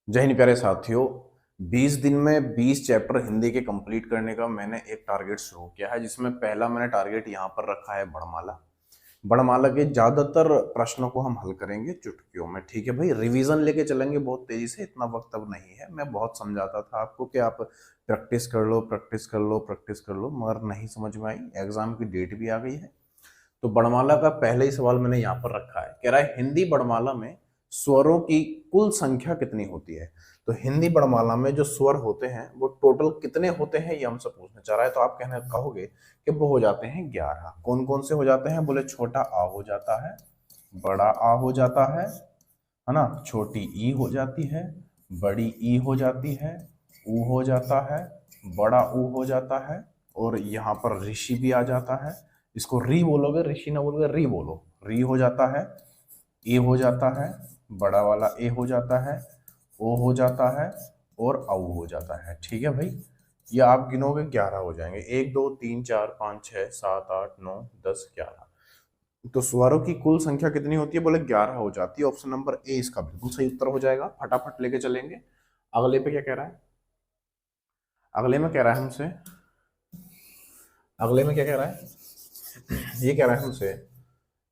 जय हिंद प्यारे साथियों। 20 दिन में 20 चैप्टर हिंदी के कंप्लीट करने का मैंने एक टारगेट शुरू किया है, जिसमें पहला मैंने टारगेट यहाँ पर रखा है बड़माला। बड़माला के ज्यादातर प्रश्नों को हम हल करेंगे चुटकियों में। ठीक है भाई, रिवीजन लेके चलेंगे बहुत तेजी से, इतना वक्त अब नहीं है। मैं बहुत समझाता था आपको कि आप प्रैक्टिस कर लो, प्रैक्टिस कर लो, प्रैक्टिस कर लो, मगर नहीं समझ में आई। एग्जाम की डेट भी आ गई है। तो बड़माला का पहले ही सवाल मैंने यहाँ पर रखा है, कह रहा है हिंदी बड़माला में स्वरों की कुल संख्या कितनी होती है। तो हिंदी बड़माला में जो स्वर होते हैं वो टोटल कितने होते हैं, ये हमसे पूछना चाह रहा है। तो आप कहने कहोगे कि वो हो जाते हैं 11। कौन कौन से हो जाते हैं? बोले छोटा आ हो जाता है, बड़ा आ हो जाता है ना, छोटी ई हो जाती है, बड़ी ई हो जाती है, ऊ हो जाता है, बड़ा ऊ हो जाता है, और यहाँ पर ऋषि भी आ जाता है। इसको री बोलोगे, ऋषि ना बोलोगे, री बोलो। री हो जाता है, ए हो जाता है, बड़ा वाला ए हो जाता है, ओ हो जाता है, और औ हो जाता है। ठीक है भाई, ये आप गिनोगे 11 हो जाएंगे। 1 2 3 4 5 6 7 8 9 10 11। तो स्वरों की कुल संख्या कितनी होती है? बोले 11 हो जाती है। ऑप्शन नंबर ए इसका बिल्कुल सही उत्तर हो जाएगा। फटाफट लेके चलेंगे। अगले पे क्या कह रहा है? अगले में कह रहा है हमसे, अगले में क्या कह रहा है? ये कह रहा है हमसे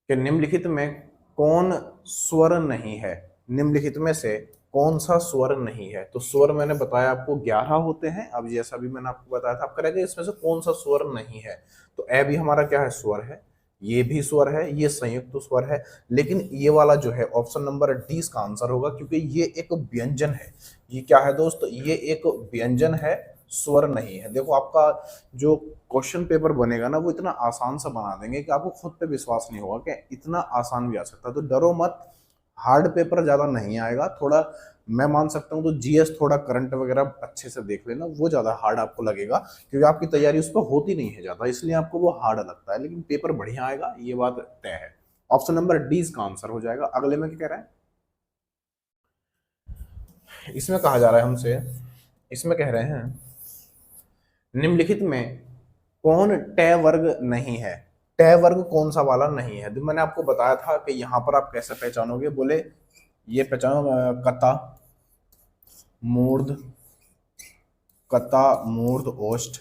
कि निम्नलिखित में कौन स्वर नहीं है। निम्नलिखित में से कौन सा स्वर नहीं है? तो स्वर मैंने बताया आपको 11 होते हैं। अब जैसा भी मैंने आपको बताया था, आप करेंगे इसमें से कौन सा स्वर नहीं है। तो ए भी हमारा क्या है? स्वर है। ये भी स्वर है, ये संयुक्त स्वर है। लेकिन ये वाला जो है ऑप्शन नंबर डी इसका आंसर होगा, क्योंकि ये एक व्यंजन है। ये क्या है दोस्त? ये एक व्यंजन है, स्वर नहीं है। देखो आपका जो क्वेश्चन पेपर बनेगा ना, वो इतना आसान सा बना देंगे कि आपको खुद पे विश्वास नहीं होगा कि इतना आसान भी आ सकता है। तो डरो मत, हार्ड पेपर ज्यादा नहीं आएगा। थोड़ा मैं मान सकता हूँ तो जीएस, थोड़ा करंट वगैरह अच्छे से देख लेना, वो ज्यादा हार्ड आपको लगेगा, क्योंकि आपकी तैयारी उस पर होती नहीं है ज्यादा, इसलिए आपको वो हार्ड लगता है। लेकिन पेपर बढ़िया आएगा, ये बात तय है। ऑप्शन नंबर डी इसका आंसर हो जाएगा। अगले में क्या कह रहा है? इसमें कहा जा रहा है हमसे, इसमें कह रहे हैं निम्नलिखित में कौन ट वर्ग नहीं है। ट वर्ग कौन सा वाला नहीं है? तो मैंने आपको बताया था कि यहाँ पर आप कैसे पहचानोगे। बोले ये पहचानो, कता, मूर्ध, कता मूर्ध ओष्ठ,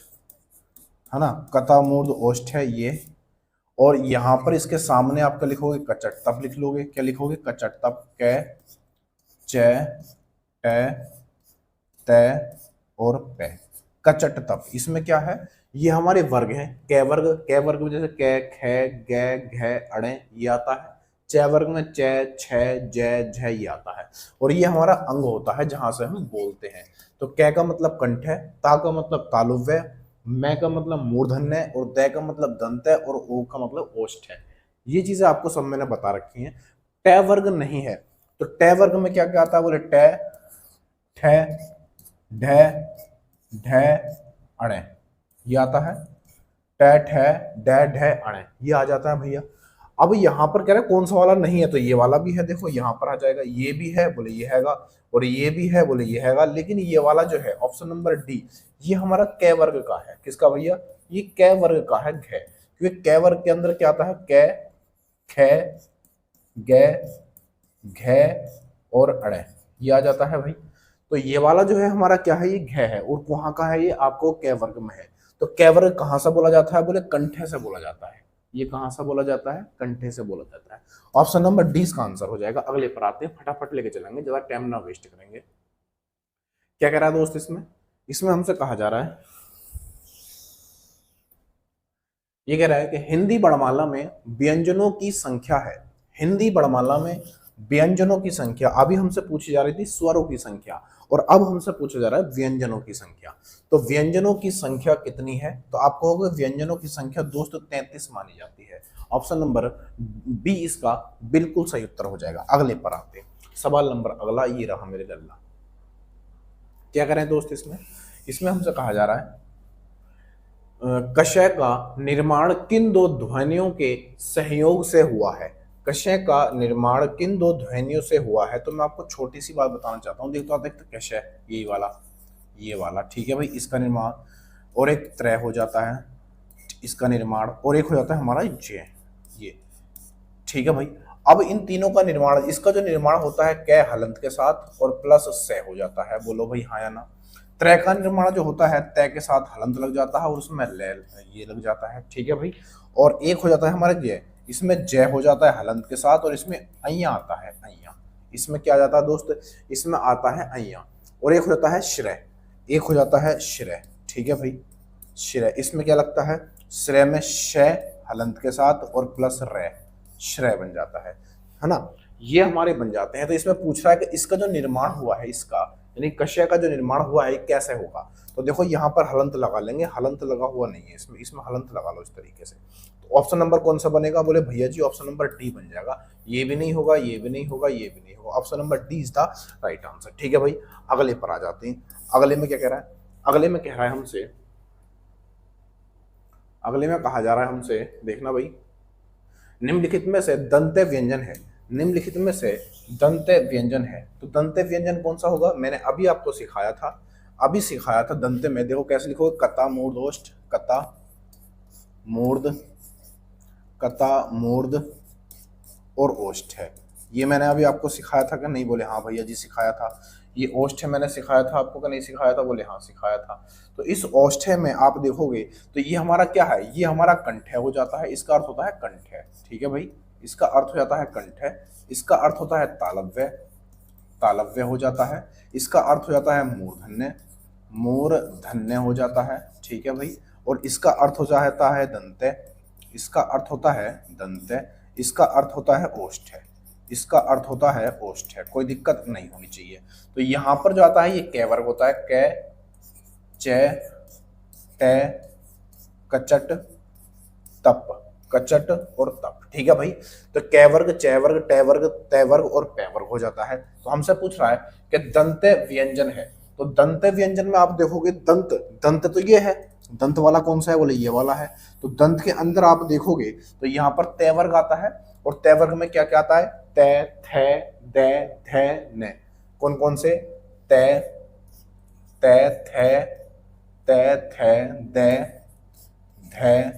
है ना, कता मूर्ध ओष्ठ है ये। और यहाँ पर इसके सामने आपका लिखोगे कचट तप, लिख लोगे। क्या लिखोगे? कचट तप। कै, च, ट, त और पै। कचट तप। इसमें क्या है? ये हमारे वर्ग हैं। कै वर्ग, कै वर्ग में जैसे कै, ख, ग, घ, अड़े ये आता है। च वर्ग में च, छ, ज, झ ये आता है। और ये हमारा अंग होता है जहां से हम बोलते हैं। तो कै का मतलब कंठ है, ता का मतलब तालुव्य, मै का मतलब मूर्धन्य, और दै का मतलब दंत है, और ओ का मतलब ओष्ठ है। ये चीजें आपको सब मैंने बता रखी हैं। ट वर्ग नहीं है। तो ट वर्ग में क्या क्या आता है? बोले ट, ठ, ढ, ढ, अणे ये आता है। ट, ठ, ड, ढ, अणे ये आ जाता है भैया। अब यहाँ पर कह रहे हैं कौन सा वाला नहीं है, तो ये वाला भी है। देखो यहाँ पर आ जाएगा, ये भी है, बोले ये हैगा, और ये भी है, बोले ये हैगा। लेकिन ये वाला जो है ऑप्शन नंबर डी, ये हमारा कै वर्ग का है। किसका भैया? ये कै वर्ग का है, घ। क्योंकि कै वर्ग के अंदर क्या आता है? कै, ख, ग, घ और अड़े ये आ जाता है भाई। तो ये वाला जो है हमारा क्या है? ये घ है। और कहाँ का है? ये आपको कै वर्ग में है। तो कै वर्ग कहाँ से बोला जाता है? बोले कंठे से बोला जाता है। ये कहाँ से बोला जाता है? कंठे से बोला जाता है। ऑप्शन नंबर डी इसका आंसर हो जाएगा। अगले पर आते हैं, फटाफट लेके चलेंगे, ज्यादा टाइम ना वेस्ट करेंगे। क्या कह रहा है दोस्त इसमें? इसमें हमसे कहा जा रहा है, ये कह रहा है कि हिंदी वर्णमाला में व्यंजनों की संख्या है। हिंदी वर्णमाला में व्यंजनों की संख्या। अभी हमसे पूछी जा रही थी स्वरों की संख्या, और अब हमसे पूछा जा रहा है व्यंजनों की संख्या। तो व्यंजनों की संख्या कितनी है? तो आप कहोगे व्यंजनों की संख्या दोस्त 33 मानी जाती है। ऑप्शन नंबर बी इसका बिल्कुल सही उत्तर हो जाएगा। अगले पर आते हैं, सवाल नंबर अगला ये रहा मेरे लल्ला। क्या करें दोस्त इसमें? इसमें हमसे कहा जा रहा है कषय का निर्माण किन दो ध्वनियों के सहयोग से हुआ है। कषय का निर्माण किन दो ध्वनियों से हुआ है? तो मैं आपको छोटी सी बात बताना चाहता हूँ। देखो आप देखते, कषय यही वाला, ये वाला, ठीक है भाई, इसका निर्माण, और एक त्रय हो जाता है इसका निर्माण, और एक हो जाता है हमारा जय, ये, ठीक है भाई। अब इन तीनों का निर्माण, इसका जो निर्माण होता है कै हलंत के साथ और प्लस से हो जाता है, बोलो भाई हाँ या ना। त्रय का निर्माण जो होता है तय के साथ हलंत लग जाता है और उसमें ले ये लग जाता है, ठीक है भाई। और एक हो जाता है हमारे जय, इसमें जय हो जाता है हलंत के साथ और इसमें अय्या आता है, अय्या। इसमें क्या जाता है दोस्त, इसमें आता है अय्या। और एक हो जाता है श्रेय, एक हो जाता है श्रेय, ठीक है भाई, श्रेय। इसमें क्या लगता है, श्रेय में शय हलंत के साथ और प्लस रे, श्रेय बन जाता है ना। ये हमारे बन जाते हैं। तो इसमें पूछ रहा है कि इसका जो निर्माण हुआ है, इसका यानी कषय का जो निर्माण हुआ है कैसे होगा। तो देखो यहाँ पर हलंत लगा लेंगे, हलंत लगा हुआ नहीं है इसमें, इसमें हलंत लगा लो इस तरीके से। तो ऑप्शन नंबर कौन सा बनेगा, बोले भैया जी ऑप्शन नंबर डी बन जाएगा। ये भी नहीं होगा, ये भी नहीं होगा, ये भी नहीं होगा, option number D is the right answer, ठीक है भाई। अगले पर आ जाते हैं। अगले में क्या कह रहा है, अगले में कह रहा है हमसे, अगले में कहा जा रहा है हमसे, देखना भाई, निम्नलिखित में से दंत्य व्यंजन है, निम्नलिखित में से दंत्य व्यंजन है। तो दंत्य व्यंजन कौन सा होगा, मैंने अभी आपको सिखाया था, अभी सिखाया था दंत्य में। देखो कैसे लिखोगे, कता मूर्ध ओष्ठ, कता मूर्ध, कता मूर्ध और ओष्ठ है। ये मैंने अभी आपको सिखाया था कि नहीं, बोले हाँ भैया जी सिखाया था। ये ओष्ठ मैंने सिखाया था आपको कि नहीं सिखाया था, बोले हाँ सिखाया था। तो इस ओष्ठ में आप देखोगे तो ये हमारा क्या है, ये हमारा कंठ हो जाता है, इसका अर्थ होता है कंठ, ठीक है भाई, इसका अर्थ हो जाता है कंठ। इसका अर्थ होता है तालव्य, तालव्य हो जाता है। इसका अर्थ हो जाता है मूर्धन्य, मूर्धन्य हो जाता है, ठीक है भाई। और इसका अर्थ हो जाता है दंत्य, इसका अर्थ होता है दंत्य। इसका अर्थ होता है ओष्ठ, इसका अर्थ होता है ओष्ठ, कोई दिक्कत नहीं होनी चाहिए। तो यहाँ पर जो आता है ये कै वर्ग होता है, कै, चै, टै, कचट, तप, कचट और तप, ठीक है भाई। तो कै वर्ग, चै वर्ग, टै वर्ग, तै वर्ग और पै वर्ग हो जाता है। तो हमसे पूछ रहा है कि दंत्य व्यंजन है। तो दंत्य व्यंजन में आप देखोगे दंत, दंत तो ये है, दंत वाला कौन सा है, बोले ये वाला है। तो दंत के अंदर आप देखोगे तो यहाँ पर तय वर्ग आता है और तय वर्ग में क्या क्या आता है, तय, थे, दे, ध, न। कौन कौन से, तय, तय, थे, तय, थे, दे, ध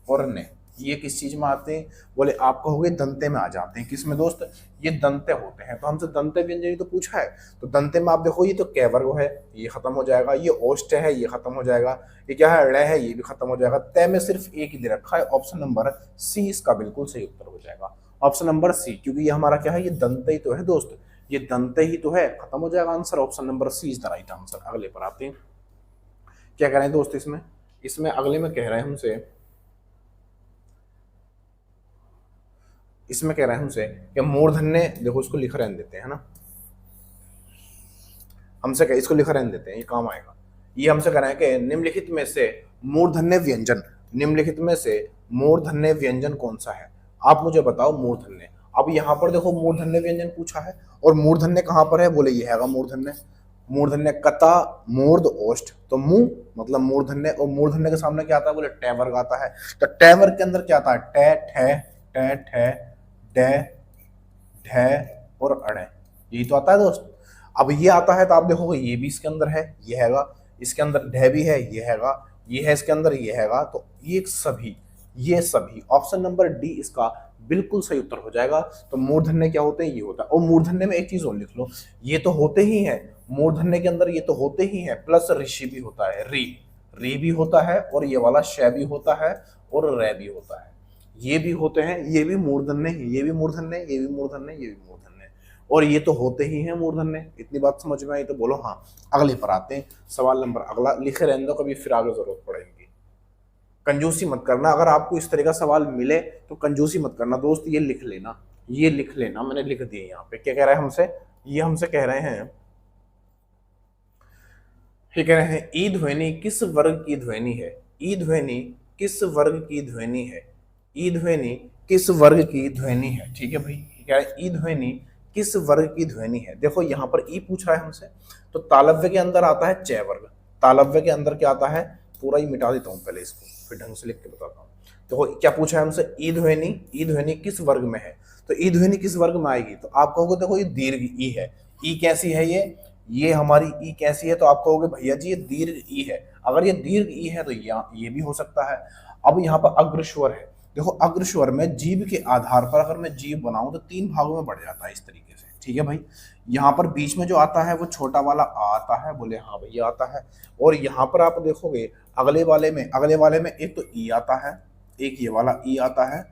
और न। ये किस चीज में आते हैं, बोले आप कहोगे दंते में आ जाते हैं। किस में दोस्त, ये दंते होते हैं। तो हमसे दंते व्यंजन तो पूछा है, तो दंते में आप देखो ये तो कै वर्ग है, ये खत्म हो जाएगा। ये ओष्ठ है, ये खत्म हो जाएगा। ये क्या है, ड़ है, ये भी खत्म हो जाएगा। तय में सिर्फ एक ही दे रखा है, ऑप्शन नंबर सी इसका बिल्कुल सही उत्तर हो जाएगा, ऑप्शन नंबर सी। क्योंकि ये हमारा क्या है, ये दंते ही तो है दोस्त, ये दंते ही तो है, खत्म हो जाएगा answer, option number C is the right answer. अगले पर आते हैं, क्या कह रहे हैं दोस्त इसमें, इसमें अगले में कह रहे हैं हमसे, इसमें कह रहे हैं हमसे कि मूर्धन्य, देखो इसको लिख रहने देते हैं ना, हमसे क्या इसको लिख रहने देते हैं, ये काम आएगा। ये हमसे कह रहे हैं कि निम्नलिखित में से मूर्धन्य व्यंजन, निम्नलिखित में से मूर्धन्य व्यंजन कौन सा है, आप मुझे बताओ मूर्धन्य। अब यहाँ पर देखो मूर्धन्य व्यंजन पूछा है और मूर्धन्य कहाँ पर है, बोले ये है मूर्धन्य। मूर्धन्य कता मूर्ध ओष्ठ, तो मुंह मतलब मूर्धन्य, और मूर्धन्य के सामने क्या आता है, बोले टै वर्ग आता है। तो टै वर्ग के अंदर क्या आता है, टै, ठै, टै, ठै, डै, ढै और अड़े, यही तो आता है दोस्त। अब ये आता है तो आप देखोगे ये भी इसके अंदर है, ये हैगा, इसके अंदर ढै भी है, ये हैगा, ये है इसके अंदर, ये हैगा। तो ये सभी, ये सभी, ऑप्शन नंबर डी इसका बिल्कुल सही उत्तर हो जाएगा। तो मूर्धन्य क्या होते हैं, ये होता है। और मूर्धन्य में एक चीज और लिख लो, ये तो होते ही है मूर्धन्य के अंदर, ये तो होते ही है, प्लस ऋषि भी होता है, री भी होता है, और ये वाला शय भी होता है और रे भी होता है, ये भी होते हैं, ये भी मूर्धन्य है, ये भी मूर्धन्य, ये भी मूर्धन्य, ये भी मूर्धन्य, और ये तो होते ही हैं मूर्धन्य। इतनी बात समझ में आई तो बोलो हाँ। अगले पर आते हैं, सवाल नंबर अगला लिखे रहने दो, कभी फिर आगे जरूरत पड़ेगी। कंजूसी मत करना, अगर आपको इस तरह का सवाल मिले तो कंजूसी मत करना दोस्त, ये लिख लेना, ये लिख लेना, मैंने लिख दिए यहाँ पे। क्या कह रहा है हमसे, ये हमसे कह रहे हैं, ये कह रहे हैं ई ध्वनि किस वर्ग की ध्वनि है, ई ध्वनि किस वर्ग की ध्वनि है, ई ध्वनि किस वर्ग की ध्वनि है, ठीक है भाई। क्या है, ई ध्वनि किस वर्ग की ध्वनि है। देखो यहाँ पर ई पूछ रहा है हमसे, तो तालव्य के अंदर आता है चय वर्ग, तालव्य के अंदर क्या आता है, पूरा ही मिटा देता हूँ पहले इसको, फिर ढंग से लिख के बताता हूँ। देखो क्या पूछा है हमसे, ई ध्वनि, ई ध्वनि किस वर्ग में है। तो ई ध्वनि किस वर्ग में आएगी, तो आप कहोगे देखो ये दीर्घ ई है, ई कैसी है, ये हमारी ई कैसी है, तो आप कहोगे भैया जी ये दीर्घ ई है। अगर ये दीर्घ ई है तो ये भी हो सकता है। अब यहाँ पर अग्र स्वर है, देखो अग्र स्वर में जीभ के आधार पर अगर मैं जीभ बनाऊं तो 3 भागों में बढ़ जाता है इस तरीके से, ठीक है भाई। यहाँ पर बीच में जो आता है वो छोटा वाला आ आता है, बोले हाँ भैया आता है। और यहाँ पर आप देखोगे अगले वाले में एक तो ई आता है, एक ये वाला ई आता है,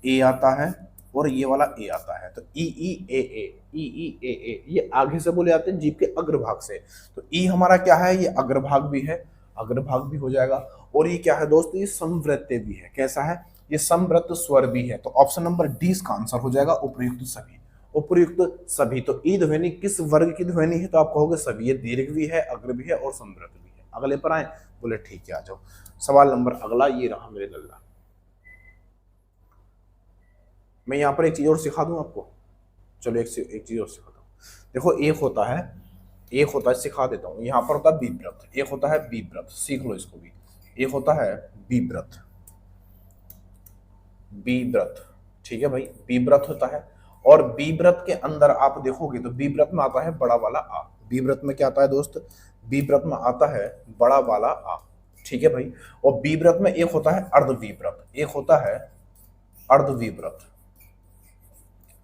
ए आता है और ये वाला ए आता है। तो ई ई ए ए ये आगे से बोले जाते हैं जीभ के अग्रभाग से। तो ई हमारा क्या है, ये अग्रभाग भी है, अग्रभाग भी हो जाएगा। और ये क्या है दोस्तों, ये समवृत्य भी है। कैसा है, ये समवृत्त स्वर भी है। तो ऑप्शन नंबर डी इसका आंसर हो जाएगा, उपयुक्त सभी। उपयुक्त सभी। तो ई ध्वनि किस वर्ग की ध्वनि है, तो आप कहोगे सभी। ये दीर्घ भी है, अग्र भी है और समवृत्त भी है। अगले पर आए, बोले ठीक है आ जाओ। सवाल नंबर अगला ये रहा मेरे लल्ला। मैं यहाँ पर एक चीज और सिखा दूं आपको, चलो एक चीज और सिखाता हूँ। देखो एक होता है सिखा देता हूँ। यहाँ पर होता है बीव्रत, एक होता है बीव्रत, सीख लो इसको भी। एक होता है बीव्रत, बीव्रत, ठीक है भाई, बीव्रत होता है। और बीव्रत के अंदर आप देखोगे तो बीव्रत में आता है बड़ा वाला आ। बीव्रत में क्या आता है दोस्त, बीव्रत में आता है बड़ा वाला आ, ठीक है भाई। और बीव्रत में एक होता है अर्धविव्रत, एक होता है अर्धविव्रत,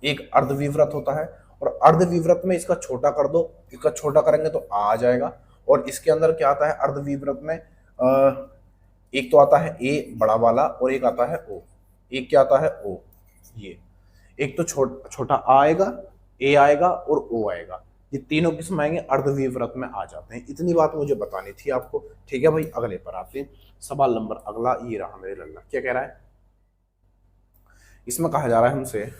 एक अर्धविव्रत होता है। और अर्धविव्रत में इसका छोटा कर दो, इसका छोटा करेंगे तो आ जाएगा। और इसके अंदर क्या आता है अर्धविव्रत में, एक तो आता है ए बड़ा वाला और एक आता है ओ। एक क्या आता है ओ, ये एक तो छोटा आएगा, ए आएगा और ओ आएगा। ये तीनों किस्म आएंगे अर्धविव्रत में आ जाते हैं। इतनी बात मुझे बतानी थी आपको, ठीक है भाई। अगले पर आते हैं। सवाल नंबर अगला ये रहा मेरे लल्ला। क्या कह रहा है, इसमें कहा जा रहा है हमसे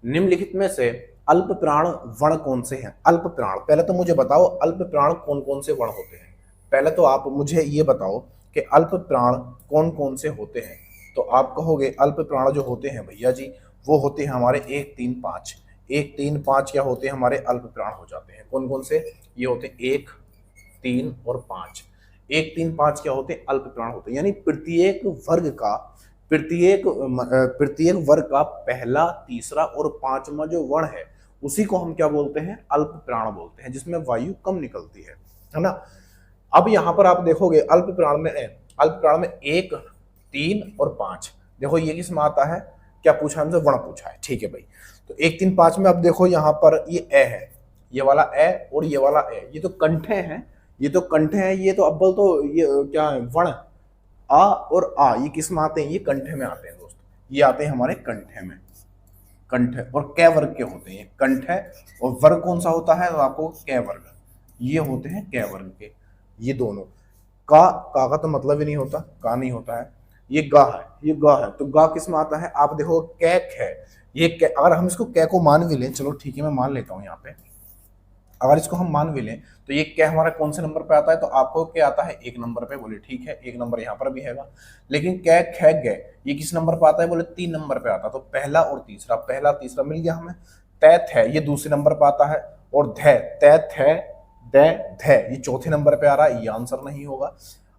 निम्नलिखित में से अल्प प्राण वर्ण कौन से हैं। अल्प प्राण, पहले तो मुझे बताओ अल्प प्राण कौन कौन से वर्ण होते हैं। पहले तो आप मुझे ये बताओ कि अल्प प्राण कौन कौन से होते हैं। तो आप कहोगे अल्प प्राण जो होते हैं भैया जी वो होते हैं हमारे 1 3 5। 1 3 5 क्या होते हैं हमारे अल्प प्राण हो जाते हैं। कौन कौन से, ये होते हैं 1 3 और 5। 1 3 5 क्या होते हैं, अल्प प्राण होते हैं। यानी प्रत्येक वर्ग का पहला तीसरा और पांचवा जो वर्ण है उसी को हम क्या बोलते हैं, अल्प प्राण बोलते हैं, जिसमें वायु कम निकलती है ना। अब यहां पर आप देखोगे अल्प प्राण में 1 3 और 5, देखो ये किस में आता है, क्या पूछा हमसे, वर्ण पूछा है, ठीक है भाई। तो 1 3 5 में अब देखो यहाँ पर ये ए है, ये वाला ए और ये वाला ए, ये तो कंठे हैं, ये तो अव्वल तो ये क्या है, वर्ण आ और आ, ये किस में आते हैं, ये कंठे में आते हैं दोस्तों। ये आते हैं हमारे कंठे में, कंठे और कै वर्ग के होते हैं। कंठ है और वर्ग कौन सा होता है, तो आपको कै वर्ग, ये होते हैं कै वर्ग के। ये दोनों का तो मतलब ही नहीं होता, का नहीं होता है। ये गा है, ये गा है, तो गा किस में आता है, आप देखो कैक है, ये अगर हम इसको कै को मान भी लें, चलो ठीक है मैं मान लेता हूँ यहाँ पे, अगर इसको हम मान भी लें तो ये क्या हमारा कौन से नंबर पे आता है, तो आपको क्या आता है 1 नंबर पे, बोले ठीक है 1 नंबर यहाँ पर भी हैगा। लेकिन कै खे गे ये किस नंबर पे आता है, बोले 3 नंबर पे आता है। तो पहला और तीसरा, पहला तीसरा मिल गया हमें। तैथ है, ये दूसरे नंबर पे आता है। और धै, तैथ है, दै धै, ये चौथे नंबर पे आ रहा है, ये आंसर नहीं होगा।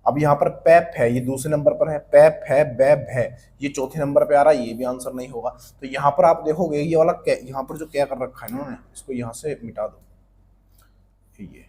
अब यहाँ पर पैप है, ये दूसरे नंबर पर है। पैप है, बैब है, ये चौथे नंबर पे आ रहा है, ये भी आंसर नहीं होगा। तो यहाँ पर आप देखोगे ये वाला यहाँ पर जो क्या कर रखा है इन्होंने, इसको यहाँ से मिटा दो, ये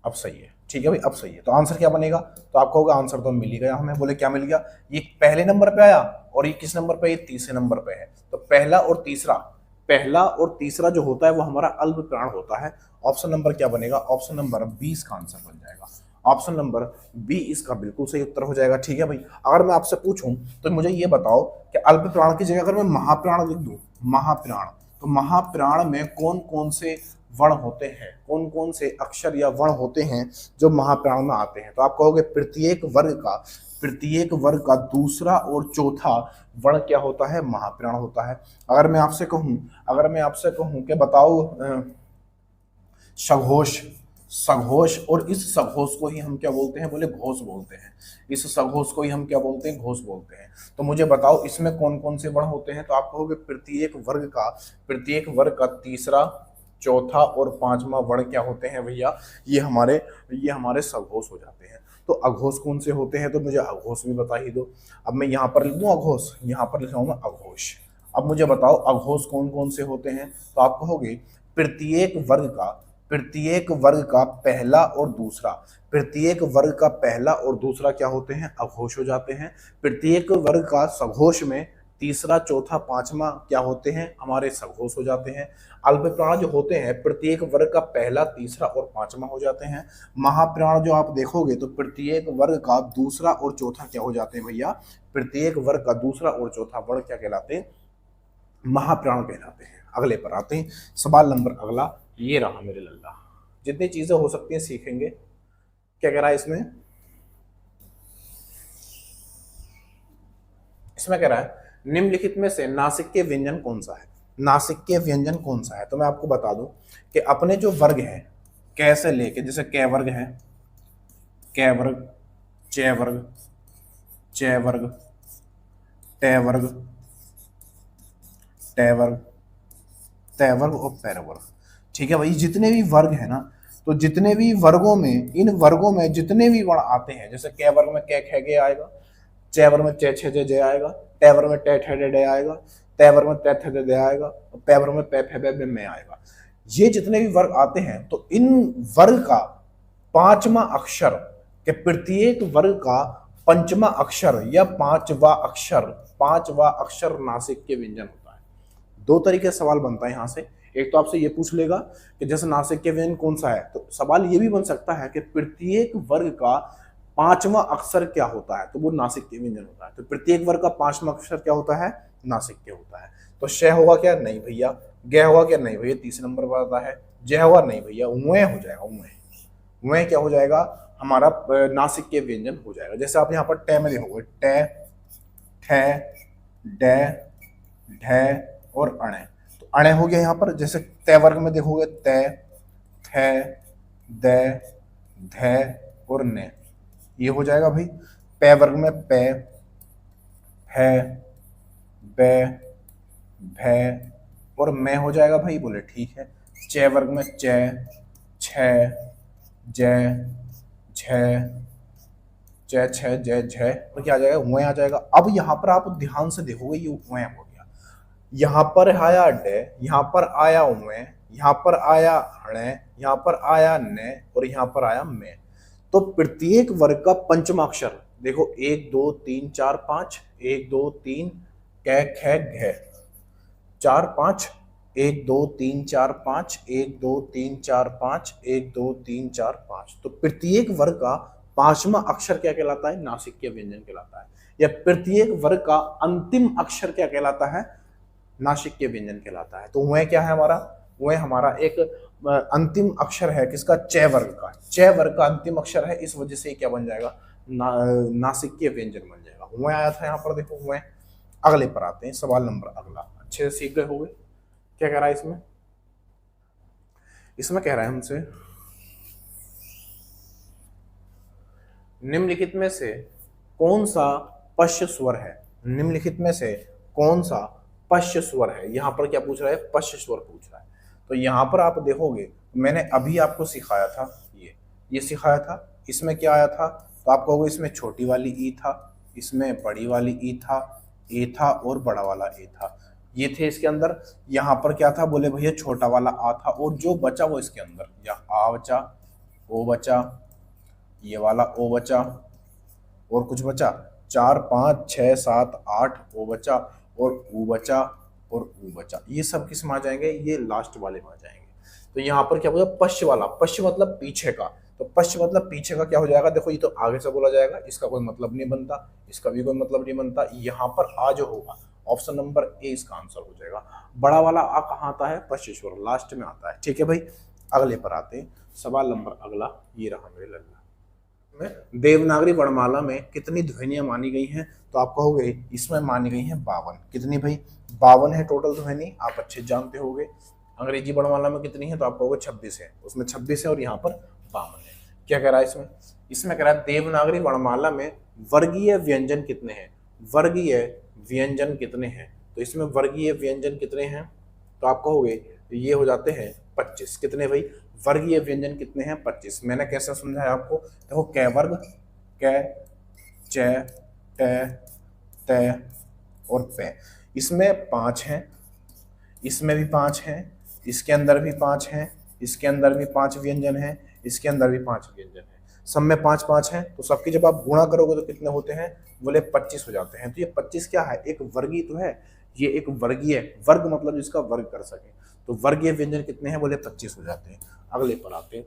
अब सही है, ठीक है भाई अब सही है। तो आंसर क्या बनेगा, तो आपको होगा आंसर तो मिल ही गया हमें, बोले क्या मिल गया, ये पहले नंबर पे आया और ये किस नंबर पे, ये तीसरे नंबर पे है। तो पहला और तीसरा जो होता है वो हमारा अल्प प्राण होता है। ऑप्शन नंबर क्या बनेगा, ऑप्शन नंबर 20 का आंसर बन जाएगा। ऑप्शन नंबर बी इसका बिल्कुल सही उत्तर हो जाएगा, ठीक है भाई। अगर मैं आपसे पूछूं तो मुझे ये बताओ कि अल्प प्राण की जगह अगर मैं महाप्राण लिख दूं, महाप्राण, तो महाप्राण में कौन कौन से वर्ण होते हैं, कौन कौन से अक्षर या वर्ण होते हैं जो महाप्राण में आते हैं। तो आप कहोगे प्रत्येक वर्ग का दूसरा और चौथा वर्ण क्या होता है, महाप्राण होता है। अगर मैं आपसे कहूं कि बताओ सघोष, और इस सघोष को ही हम क्या बोलते हैं, बोले घोष बोलते हैं। इस सघोष को ही हम क्या बोलते हैं, घोष बोलते हैं। तो मुझे बताओ इसमें कौन कौन से वर्ण होते हैं। तो आप कहोगे प्रत्येक वर्ग का तीसरा, चौथा और पांचवा वर्ण क्या होते हैं भैया, ये हमारे सघोष हो जाते हैं। तो अघोष कौन से होते हैं, तो मुझे अघोष भी बता ही दो। अब मैं यहाँ पर लिख दूं अघोष, यहाँ पर लिखाऊंगा अघोष। अब मुझे बताओ अघोष कौन कौन से होते हैं। तो आप कहोगे प्रत्येक प्रत्येक वर्ग का पहला और दूसरा, प्रत्येक वर्ग का पहला और दूसरा क्या होते हैं, अघोष हो जाते हैं। प्रत्येक वर्ग का सघोष में तीसरा, चौथा, पांचवा क्या होते हैं, हमारे सघोष हो जाते हैं। अल्पप्राण जो होते हैं प्रत्येक वर्ग का पहला, तीसरा और पांचवा हो जाते हैं। महाप्राण जो आप देखोगे तो प्रत्येक वर्ग का दूसरा और चौथा क्या हो जाते हैं भैया, प्रत्येक वर्ग का दूसरा और चौथा वर्ग क्या कहलाते हैं, महाप्राण कहलाते हैं। अगले पर आते हैं, सवाल नंबर अगला ये रहा मेरे लल्ला। जितनी चीजें हो सकती हैं सीखेंगे। क्या कह रहा है इसमें, इसमें कह रहा है निम्नलिखित में से नासिक्य व्यंजन कौन सा है, नासिक्य व्यंजन कौन सा है। तो मैं आपको बता दूं कि अपने जो वर्ग हैं कै से लेके, जैसे कै वर्ग है, कै वर्ग, चे वर्ग, चे वर्ग, टे वर्ग, टे वर्ग, तय वर्ग और पैर वर्ग। ठीक है भाई, जितने भी वर्ग है ना, तो जितने भी वर्गों में, इन वर्गों में जितने भी वर्ण आते हैं, जैसे कै वर्ग में कै खे गे आएगा, चे वर्ग में चे छे जे जे आएगा, टे वर्ग में टे ठे डे डे आएगा, तय वर्ग में ते थे दे दे आएगा, और पै वर्ग में पै फे बे में आएगा। ये जितने भी वर्ग आते हैं तो इन वर्ग का पांचवा अक्षर के प्रत्येक वर्ग का पंचमा अक्षर या पांचवा अक्षर नासिक्य व्यंजन होता है। दो तरीके से सवाल बनता है यहां से। एक तो आपसे ये पूछ लेगा कि जैसे नासिक्य व्यंजन कौन सा है, तो सवाल ये भी बन सकता है कि प्रत्येक वर्ग का पांचवा अक्षर क्या होता है, तो वो नासिक्य व्यंजन होता है। तो प्रत्येक वर्ग का पांचवा अक्षर क्या होता है, नासिक्य होता है। तो श होगा क्या, नहीं भैया। ग होगा क्या, नहीं भैया, तीसरे नंबर पर आता है। ज होगा, नहीं भैया। उए हो जाएगा, उए क्या हो जाएगा, हमारा नासिक्य व्यंजन हो जाएगा। जैसे आप यहाँ पर टे में देखोगे, टे, ठे, डे, ढे और अणे, तो अणे हो गया यहाँ पर। जैसे तय वर्ग में देखोगे, तय, थे, दे, धे और ने, ये हो जाएगा भाई। पै वर्ग में पै, फै, बे, भै और मैं हो जाएगा भाई, बोले ठीक है। चे वर्ग में चे, छे, जै, झै, चे छे जय झै और क्या आ जाएगा, हुए आ जाएगा। अब यहाँ पर आप ध्यान से देखोगे, ये हुए हो गया, यहाँ पर आया डे, यहाँ पर आया उमे, यहाँ पर आया हणे, यहाँ पर आया ने और यहाँ पर आया में। तो प्रत्येक वर्ग का पंचमा अक्षर देखो, 1 2 3 4 5, 1 2 3 कै खे घे, 4 5, 1 2 3 4 5, 1 2 3 4 5, 1 2 3 4 5। तो प्रत्येक वर्ग का पांचवा अक्षर क्या कहलाता है, नासिक्य व्यंजन कहलाता है। या प्रत्येक वर्ग का अंतिम अक्षर क्या कहलाता है, नासिक्य व्यंजन कहलाता है। तो वह क्या है हमारा, वह हमारा एक अंतिम अक्षर है किसका, च वर्ग का। च वर्ग का अंतिम अक्षर है, इस वजह से क्या बन जाएगा, नासिक्य व्यंजन बन जाएगा। वह आया था यहाँ पर, देखो वह। अगले पर आते हैं, सवाल नंबर अगला। अच्छे से सीख गए होंगे। क्या कह रहा है इसमें, इसमें कह रहा है हमसे निम्नलिखित में से कौन सा पश्य स्वर है, निम्नलिखित में से कौन सा पश्य स्वर है। यहां पर क्या पूछ रहा है, पश्य स्वर पूछ रहा है। तो यहां पर आप देखोगे, मैंने अभी आपको सिखाया था, ये सिखाया था। इसमें क्या आया था, तो आप कहोगे इसमें छोटी वाली ई था, इसमें बड़ी वाली ई था, ए था और बड़ा वाला ए था, ये थे इसके अंदर। यहाँ पर क्या था, बोले भैया छोटा वाला आ था और जो बचा वो इसके अंदर, या आ बचा, ओ बचा, ये वाला ओ बचा और कुछ बचा, 4 5 6 7 8 ओ बचा और ऊ बचा और ऊ बचा। ये सब किस में आ जाएंगे, ये लास्ट वाले में आ जाएंगे। तो यहाँ पर क्या बोला, पश्च वाला, पश्च मतलब पीछे का। तो पश्च मतलब पीछे का क्या हो जाएगा, देखो ये तो आगे से बोला जाएगा, इसका कोई मतलब नहीं बनता, इसका भी कोई मतलब नहीं बनता। यहाँ पर आ जो होगा, ऑप्शन नंबर ए इसका आंसर हो जाएगा। बड़ा वाला आ कहाँ आता है, पश्च स्वर लास्ट में आता है। ठीक है भाई, अगले पर आते हैं, सवाल नंबर अगला ये रहा मेरे लल्ला। देवनागरी वर्णमाला में कितनी ध्वनियां मानी गई हैं, तो आप कहोगे इसमें मानी गई हैं 52। कितनी भाई, 52 है टोटल ध्वनि, आप अच्छे जानते होंगे। अंग्रेजी वर्णमाला में कितनी है, तो आप कहोगे 26 है, उसमें 26 है और यहाँ पर 52 है। क्या कह रहा है इसमें, इसमें कह रहा है देवनागरी वर्णमाला में वर्गीय व्यंजन कितने हैं, वर्गीय व्यंजन कितने हैं। तो इसमें वर्गीय व्यंजन कितने हैं, तो आप कहोगे ये हो जाते हैं 25। कितने भाई, वर्गीय व्यंजन कितने हैं, 25। मैंने कैसे समझाया आपको, देखो कै वर्ग, कै, चे, टे, ते और पे, इसमें 5 हैं, इसमें भी 5 हैं, इसके अंदर भी 5 हैं, इसके अंदर भी 5 व्यंजन है, इसके अंदर भी 5 व्यंजन है, सब में 5 5 हैं, तो सबकी जब आप गुणा करोगे तो कितने होते हैं, बोले 25 हो जाते हैं। तो ये 25 क्या है, एक वर्गीय तो है, ये एक वर्गीय, वर्ग मतलब जिसका वर्ग कर सके, तो वर्गीय व्यंजन कितने हैं, बोले 25 हो जाते हैं। अगले पर आते हैं,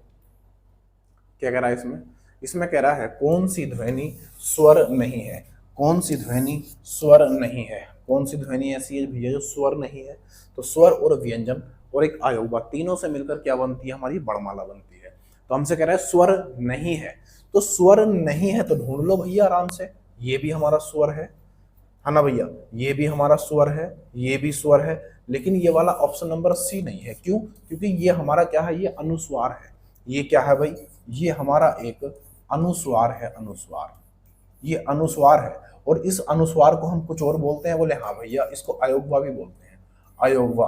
क्या कह रहा है इसमें, इसमें कह रहा है कौन सी ध्वनि स्वर नहीं है, कौन सी ध्वनि स्वर नहीं है, कौन सी ध्वनि ऐसी है भैया जो स्वर नहीं है। तो स्वर और व्यंजन और एक अयोगवा तीनों से मिलकर क्या बनती है, हमारी वर्णमाला बनती है। तो हमसे कह रहा है स्वर नहीं है, तो स्वर नहीं है तो ढूंढ लो भैया आराम से, ये भी हमारा स्वर है ना भैया, ये भी हमारा स्वर है, ये भी स्वर है, लेकिन ये वाला ऑप्शन नंबर सी नहीं है। क्यों, क्योंकि ये हमारा क्या है, ये अनुस्वार है। ये क्या है भाई, ये हमारा एक अनुस्वार है, अनुस्वार, ये अनुस्वार है। और इस अनुस्वार को हम कुछ और बोलते हैं, बोले हाँ भैया इसको अयोगवा भी बोलते हैं, अयोगवा,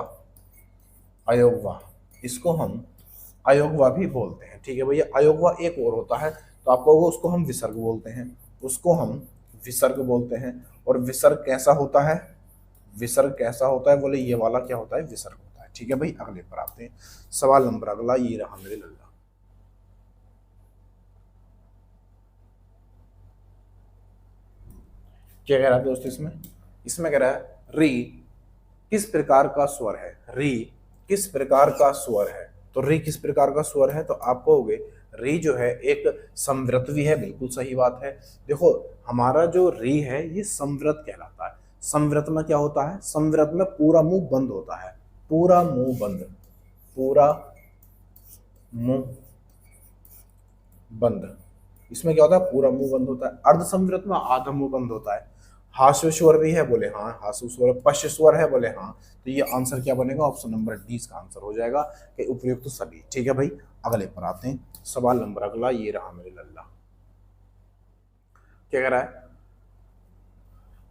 अयोगवा, इसको हम अयोगवा भी बोलते हैं। ठीक है भैया, अयोगवा एक और होता है, तो आपको उसको हम विसर्ग बोलते हैं, उसको हम विसर्ग बोलते हैं। और विसर्ग कैसा होता है, विसर्ग कैसा होता है, बोले ये वाला क्या होता है, विसर्ग होता है। ठीक है भाई, अगले पर आते हैं, सवाल नंबर अगला ये रहा मेरे लल्ला। क्या कह रहा है दोस्त इसमें, इसमें कह रहा है री किस प्रकार का स्वर है, री किस प्रकार का स्वर है। तो री किस प्रकार का स्वर है, तो आप कहोगे री जो है एक संवृतवी है, बिल्कुल सही बात है। देखो हमारा जो री है ये संवृत कहलाता है। संवृत में क्या होता है, संवृत में पूरा मुंह बंद होता है, पूरा मुंह बंद, पूरा मुंह बंद। इसमें क्या होता है, पूरा मुंह बंद होता है। अर्ध संवृत में आधा मुंह बंद होता है। हास्य स्वर भी है, बोले हाँ हास्य स्वर, पश्च स्वर है, बोले हाँ। तो ये आंसर क्या बनेगा, ऑप्शन नंबर डी इसका आंसर हो जाएगा कि उपयुक्त तो सभी। ठीक है भाई, अगले पर आते हैं, सवाल नंबर अगला ये रहा मेरे लल्ला। क्या कह रहा है,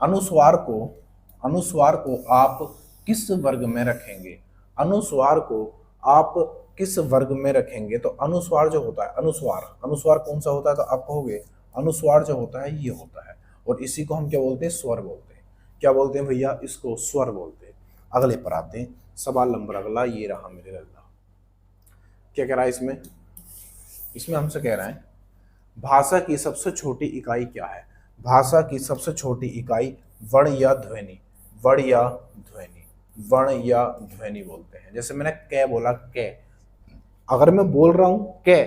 अनुस्वार को आप किस वर्ग में रखेंगे, अनुस्वार को आप किस वर्ग में रखेंगे। तो अनुस्वार जो होता है, अनुस्वार कौन सा होता है, तो आप कहोगे अनुस्वार जो होता है ये होता है, और इसी को हम क्या बोलते हैं, स्वर बोलते हैं। क्या बोलते हैं भैया, इसको स्वर बोलते हैं। अगले पर आते हैं, सवाल नंबर अगला ये रहा मेरे लल्ला। क्या कह रहा है इसमें, इसमें हमसे कह रहा है भाषा की सबसे छोटी इकाई क्या है। भाषा की सबसे छोटी इकाई वर्ण या ध्वनि, वर्ण या ध्वनि, वर्ण या ध्वनि बोलते हैं। जैसे मैंने कै बोला, कै, अगर मैं बोल रहा हूं कै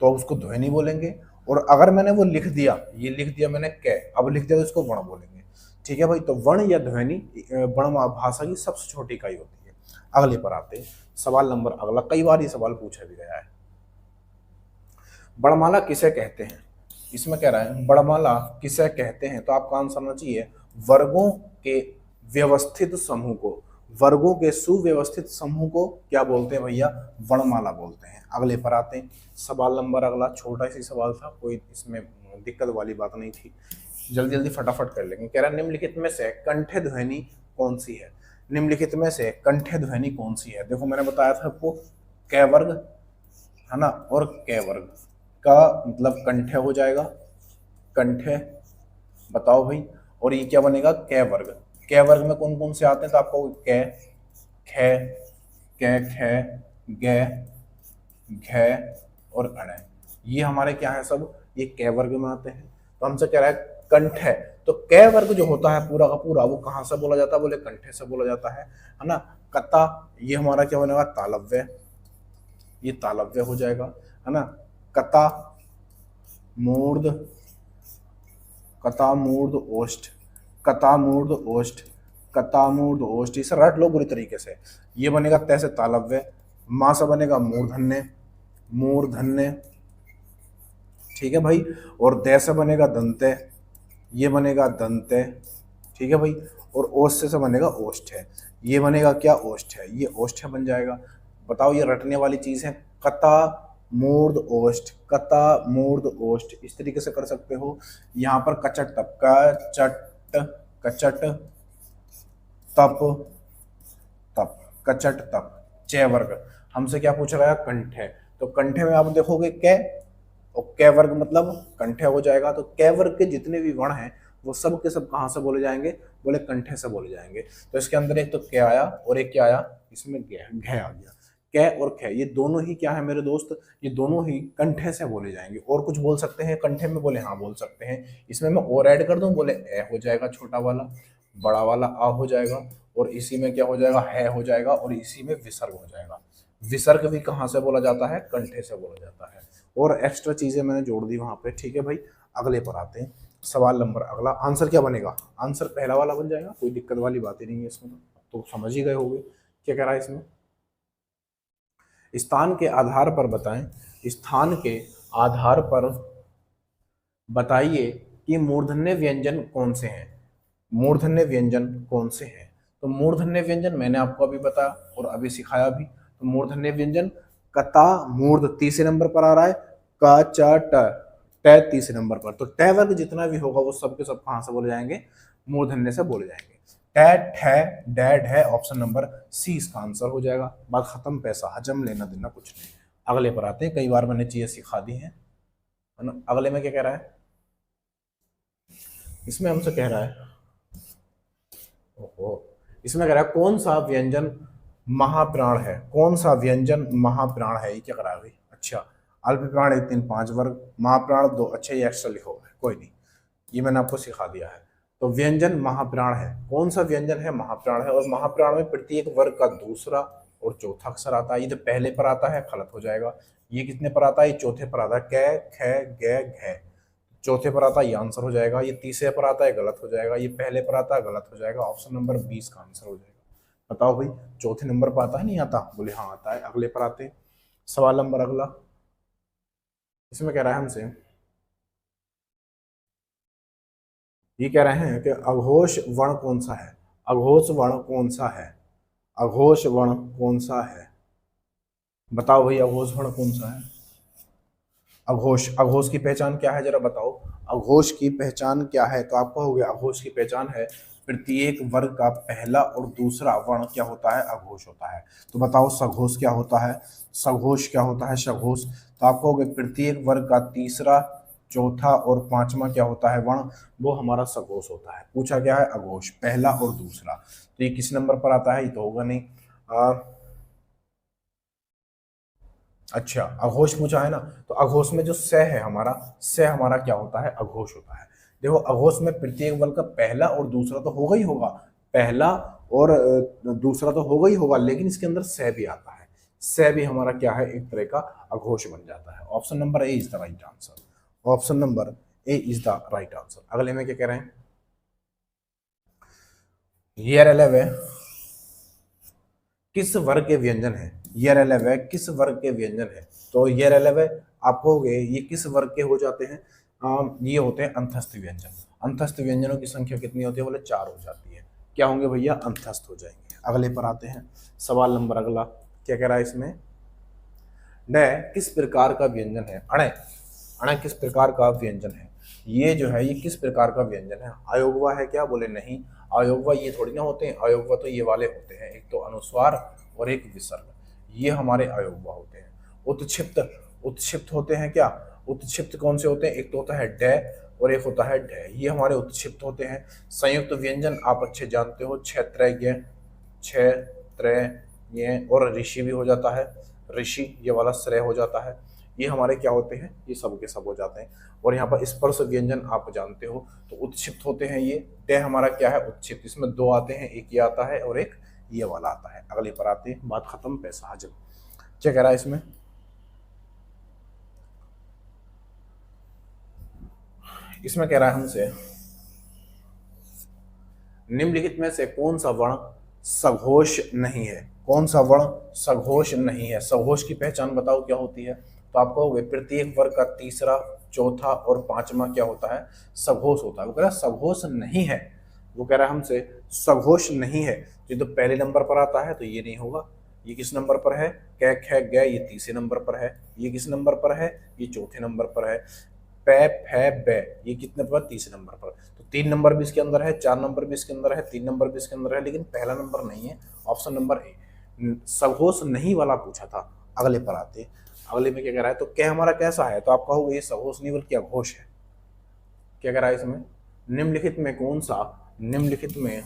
तो उसको ध्वनि बोलेंगे, और अगर मैंने वो लिख दिया, ये लिख दिया मैंने कै, अब लिख दिया तो इसको वर्ण बोलेंगे। ठीक है भाई, तो वर्ण या ध्वनि वर्ण भाषा की सबसे छोटी इकाई होती है। अगले पर आते हैं, सवाल नंबर अगला, कई बार ये सवाल पूछा भी गया है, वर्णमाला किसे कहते हैं। इसमें कह रहा है वर्णमाला किसे कहते हैं, तो आपका आंसर आना चाहिए वर्गों के व्यवस्थित समूह को, वर्गों के सुव्यवस्थित समूह को क्या बोलते हैं भैया, वर्णमाला बोलते हैं। अगले पर आते हैं, सवाल नंबर अगला छोटा सी सवाल था, कोई इसमें दिक्कत वाली बात नहीं थी, जल्दी जल्दी फटाफट कर लेंगे। कह रहा है निम्नलिखित में से कंठ ध्वनि कौन सी है, निम्नलिखित में से कंठ ध्वनि कौन सी है। देखो मैंने बताया था आपको कै वर्ग है ना, और कै वर्ग का मतलब कंठ हो जाएगा, कंठ, बताओ भाई, और ये क्या बनेगा, कै वर्ग। कै वर्ग में कौन कौन से आते हैं, तो आपको कै, खे, कै, खे, गे, घे और अण, ये हमारे क्या है, सब ये कै वर्ग में आते हैं। तो हमसे कह रहा है कंठ है, तो कै वर्ग जो होता है पूरा का पूरा वो कहाँ से बोला जाता है, बोले कंठे से बोला जाता है ना। कता, ये हमारा क्या बनेगा, तालव्य, ये तालव्य हो जाएगा है ना। कता, मूर्ध, कतामूर्ध ओष्ठ, कतामूर्ध ओष्ठ, कतामूर्ध ओष्ठ, इसे रट लो बुरी तरीके से। ये बनेगा तय से तालव्य, मां से बनेगा मूर्धन्य, मूर्धन्य, ठीक है भाई, और दय से बनेगा दंते, ये बनेगा दंते, ठीक है भाई, और ओष्ठ से बनेगा ओष्ठ है, ये बनेगा क्या, ओष्ठ है, ये ओष्ठ बन जाएगा। बताओ ये रटने वाली चीज है, कता मूर्ध ओष्ठ, कता मूर्ध ओष्ठ, इस तरीके से कर सकते हो। यहाँ पर कचट तप, कचट, कचट तप, तप, कचट तप, च वर्ग। हमसे क्या पूछा गया, कंठ है, तो कंठे में आप देखोगे कै, और कै वर्ग मतलब कंठे हो जाएगा। तो कै वर्ग के जितने भी वर्ण हैं वो सब के सब कहाँ से बोले जाएंगे, बोले कंठे से बोले जाएंगे। तो इसके अंदर एक तो क्या आया और एक क्या आया, इसमें घे आ गया। कै और ख ये दोनों ही क्या है मेरे दोस्त, ये दोनों ही कंठे से बोले जाएंगे। और कुछ बोल सकते हैं कंठे में, बोले हाँ बोल सकते हैं। इसमें मैं और ऐड कर दूं, बोले ए हो जाएगा छोटा वाला, बड़ा वाला आ हो जाएगा, और इसी में क्या हो जाएगा, है हो जाएगा, और इसी में विसर्ग हो जाएगा। विसर्ग भी कहाँ से बोला जाता है, कंठे से बोला जाता है। और एक्स्ट्रा चीजें मैंने जोड़ दी वहां पे, ठीक है भाई। अगले पर आते हैं, सवाल नंबर अगला। आंसर क्या बनेगा, आंसर पहला वाला बन जाएगा, कोई दिक्कत वाली बात ही नहीं है इसमें, तो समझ ही गए होंगे क्या कह रहा है इसमें। स्थान के आधार पर बताएं, स्थान के आधार पर बताइए कि मूर्धन्य व्यंजन कौन से हैं, मूर्धन्य व्यंजन कौन से हैं। तो मूर्धन्य व्यंजन मैंने आपको अभी बताया और अभी सिखाया भी। तो मूर्धन्य व्यंजन कता मूर्ध तीसरे नंबर पर आ रहा है, क च ट ट तीसरे नंबर पर। तो ट वर्ग जितना भी होगा वो सब के सब कहां से बोले जाएंगे, मूर्धन्य से बोले जाएंगे। ट ठ डैड है, ऑप्शन नंबर सी इसका आंसर हो जाएगा। बात खत्म, पैसा हजम, लेना देना कुछ नहीं। अगले पर आते हैं, कई बार मैंने चीजें सिखा दी हैं, है ना। अगले में क्या कह रहा है, इसमें हमसे कह रहा है, ओहो, इसमें कह रहा है कौन सा व्यंजन महाप्राण है, कौन सा व्यंजन महाप्राण है, ये क्या करा है भाई। अच्छा, अल्प प्राण 1 3 5 वर्ग, महाप्राण 2, अच्छा ये एक्स्ट्रा लिखा हुआ है, कोई नहीं, ये मैंने आपको सिखा दिया है। तो व्यंजन महाप्राण है, कौन सा व्यंजन है, महाप्राण है। और महाप्राण में प्रत्येक वर्ग का दूसरा और चौथा अक्षर आता है। ये तो पहले पर आता है, गलत हो जाएगा। ये कितने पर आता है, ये चौथे पर आता है, कै ख ग घ, चौथे पर आता है, ये आंसर हो जाएगा। ये तीसरे पर आता है, गलत हो जाएगा। ये पहले पर आता है, गलत हो जाएगा। ऑप्शन नंबर 20 का आंसर हो जाएगा। बताओ भाई, चौथे नंबर पर आता है नहीं आता, बोले हाँ आता है। अगले पर आते हैं, सवाल नंबर अगला। इसमें कह रहा है हमसे, ये कह रहे हैं कि अघोष वर्ण कौन सा है, अघोष वर्ण कौन सा है, अघोष वर्ण कौन सा है। बताओ भाई, अघोष वर्ण कौन सा है। अघोष, अघोष की पहचान क्या है, जरा बताओ। अघोष की पहचान क्या है, तो आपको हो गया, अघोष की पहचान है प्रत्येक वर्ग का पहला और दूसरा वर्ण क्या होता है, अघोष होता है। तो बताओ सघोष क्या होता है, सघोष क्या होता है, सघोष। तो आपको हो गया प्रत्येक वर्ग का तीसरा, चौथा और पांचवा क्या होता है वर्ण, वो हमारा सघोष होता है। पूछा क्या है, अघोष पहला और दूसरा। तो ये किस नंबर पर आता है, ये तो होगा नहीं। अच्छा, अघोष पूछा है ना, तो अघोष में जो स है हमारा, स हमारा क्या होता है, अघोष होता है। देखो अघोष में प्रत्येक वर्ग का पहला और दूसरा तो होगा ही होगा, पहला और दूसरा तो होगा ही होगा, लेकिन इसके अंदर स भी आता है। स भी हमारा क्या है, एक तरह का अघोष बन जाता है। Option number A is the right answer, option number A is the right answer. अगले में क्या कह रहे हैं, ईयर 11 किस वर्ग के व्यंजन है, ईयर 11 किस वर्ग के व्यंजन है। तो ईयर 11 आप हो गए, ये किस वर्ग के हो जाते हैं, ये होते हैं अंतस्थ व्यंजन। अंतस्थ व्यंजनों की संख्या कितनी होती है, बोले 4 हो जाती है। क्या होंगे भैया, अंतस्थ हो जाएंगे। अगले पर आते हैं, सवाल नंबर अगला क्या कह रहा है इसमें, न किस प्रकार का व्यंजन है, अण, अण किस प्रकार का व्यंजन है। ये जो है, ये किस प्रकार का व्यंजन है, अयोगवा है क्या, बोले नहीं। अयोगवा ये थोड़ी ना होते हैं, अयोगवा तो ये वाले होते हैं, एक तो अनुस्वार और एक विसर्ग, ये हमारे अयोगवा होते हैं। उत्क्षिप्त, उत्क्षिप्त होते हैं क्या, उत्क्षिप्त कौन से होते हैं, एक तो होता है ड और एक होता है ढ, ये हमारे उत्क्षिप्त होते हैं। संयुक्त व्यंजन आप अच्छे जानते हो, क्षेत्रज्ञ, क्षेत्रज्ञ, और ऋषि भी हो जाता है, ऋषि ये वाला श्रेय हो जाता है। ये हमारे क्या होते हैं, ये सब के सब हो जाते हैं। और यहाँ पर स्पर्श व्यंजन आप जानते हो, तो उत्क्षिप्त होते हैं ये। ड हमारा क्या है, उत्क्षिप्त, इसमें 2 आते हैं, एक ये आता है और एक ये वाला आता है। अगले पर आते हैं, बात खत्म, पैसा हजम। क्या कह रहा है इसमें, इसमें कह रहा है हमसे, निम्नलिखित में से कौन सा वर्ण सघोष नहीं है, कौन सा वर्ण सघोष नहीं है। सघोष की पहचान बताओ क्या होती है। तो आपको प्रत्येक वर्ग का तीसरा, चौथा और पांचवा क्या होता है, सघोष होता है। वो कह रहा है सघोष नहीं है, वो कह रहा है हमसे सघोष नहीं है। ये तो पहले नंबर पर आता है, तो ये नहीं होगा। ये किस नंबर पर है, कै ख ग, ये तीसरे नंबर पर है। ये किस नंबर पर है, ये चौथे नंबर पर है। पै फै बै, ये कितने पर, तीसरे नंबर पर। तो 3 नंबर भी इसके अंदर है, 4 नंबर भी इसके अंदर है, 3 नंबर भी इसके अंदर है, लेकिन पहला नंबर नहीं है। ऑप्शन नंबर ए सघोष नहीं वाला पूछा था। अगले पर आते, अगले में क्या कह रहा है, तो क्या हमारा कैसा है, तो आप कहोगे ये सघोष नहीं बल्कि अघोष है। क्या कह रहा है इसमें, निम्नलिखित में कौन सा, निम्नलिखित में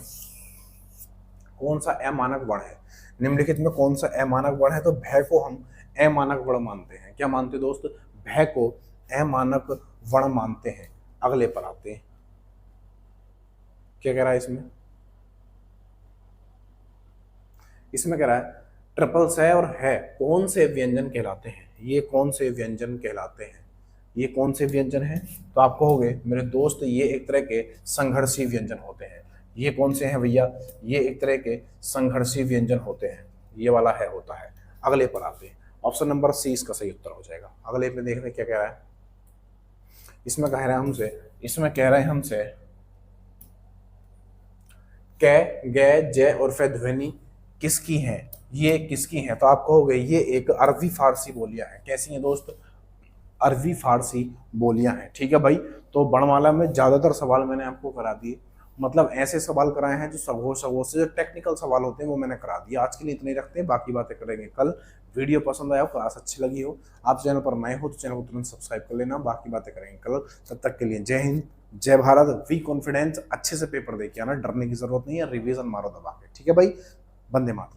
कौन सा अमानक वर्ण है? निम्नलिखित में कौन सा अमानक वर्ण है? तो भय को हम अमानक वर्ण मानते हैं। क्या मानते हैं दोस्त? भय को अमानक वर्ण मानते हैं। अगले पर आते हैं, क्या कह रहा है इसमें? इसमें कह रहा है ट्रिपल स और है कौन से व्यंजन कहलाते हैं? ये कौन से व्यंजन कहलाते हैं? ये कौन से व्यंजन हैं? तो आप कहोगे मेरे दोस्त ये एक तरह के संघर्षी व्यंजन होते हैं। ये कौन से हैं भैया? ये एक तरह के संघर्षी व्यंजन होते हैं। ये वाला है होता है। अगले पर आते हैं, ऑप्शन नंबर सी इसका सही उत्तर हो जाएगा। अगले पे देखते हैं क्या कह रहा है। इसमें कह रहा है हमसे, इसमें कह रहे हैं हमसे कै गै जय और फे ध्वनि किसकी हैं? ये किसकी हैं? तो आप कहोगे ये एक अरबी फारसी बोलियां हैं। कैसी हैं दोस्त? अरबी फारसी बोलियां हैं। ठीक है भाई, तो वर्णमाला में ज्यादातर सवाल मैंने आपको करा दिए, मतलब ऐसे सवाल कराए हैं जो सगोश से जो टेक्निकल सवाल होते हैं वो मैंने करा दिया। आज के लिए इतने ही रखते हैं, बाकी बातें करेंगे कल। वीडियो पसंद आया हो, क्लास अच्छी लगी हो, आप चैनल पर नए हो तो चैनल को तुरंत सब्सक्राइब कर लेना। बाकी बातें करेंगे कल। तब तक के लिए जय हिंद, जय भारत। वी कॉन्फिडेंस, अच्छे से पेपर देके आना, डरने की जरूरत नहीं है। रिवीजन मारो दबा के, ठीक है भाई। वंदे मातरम।